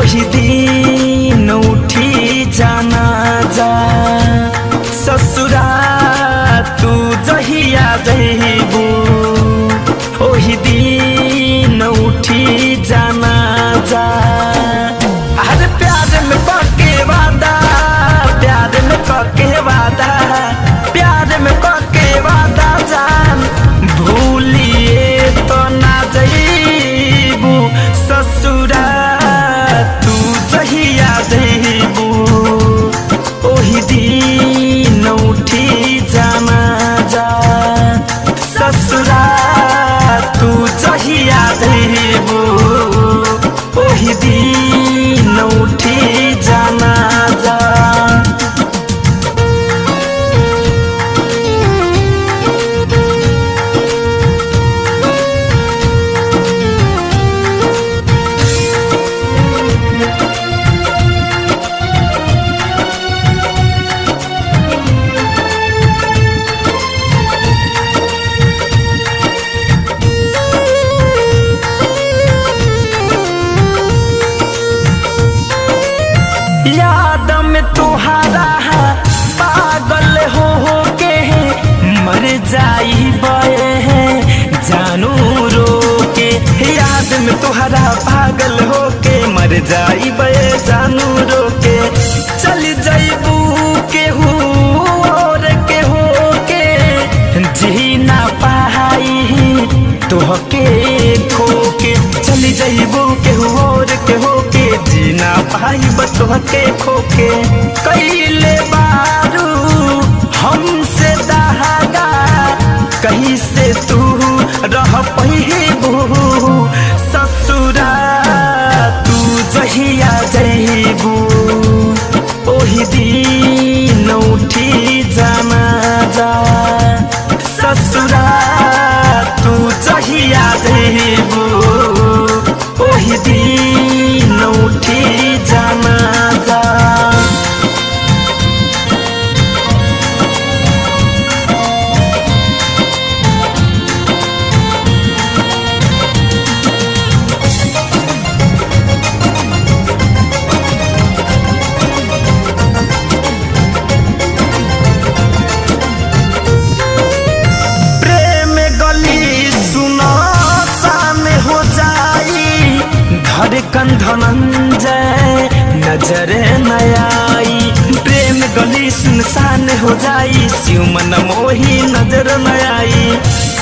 ओही दिन उठी जाना जा ससुरा तू जहिया जइबू ओही दिन उठी जाना जा। हर प्यार में पके वादा प्यार में पके वादा प्यार में पके वादा जान भूलिए तो ना जइबू ससुरा तू जहिया जइबू ओही दिन उठी जाना जा ससुरा तू जहिया जइबू ओही दिन उठी जाना जा। याद में तुहारा पागल हो के मर जाई बे जानू रो के याद में तुहारा पागल हो के मर जाई बे जानू रो के चल जाइबू केहू और के हो के जी ना पाई तोहके खो के चली जाइबू केहू और के हो के जी ना पाई तोहके खो के कैले बारू हमसे दहागा कहीं से तू रह पहिबू ससुरा तू जहिया जइबू ओही दिन उठी जाना जा ससुरा तू जहिया जइबू ओही दिन उठी जाना जा। धड़कन धनंजय नजर न आई प्रेम गली सुनसान हो जाई शिव मन मोही नजर न आई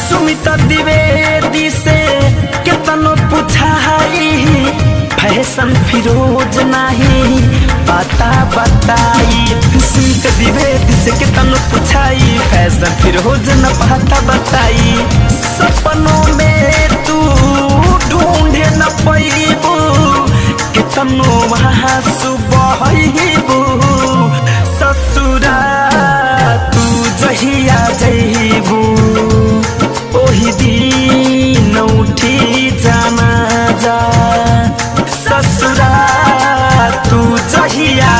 सुमिता द्विवेदी से केतनो पूछाई फैशन फिरोज नहीं पता बताई सुमिता द्विवेदी से केतनो पूछाई फैशन फिरोज न पता बताई सपनों में तू ढूंढे न पैबू केतनो वहाँ सुबह ससुरा तू जहिया जइबू ओही दिन उठी जाना जा ससुरा तू जहिया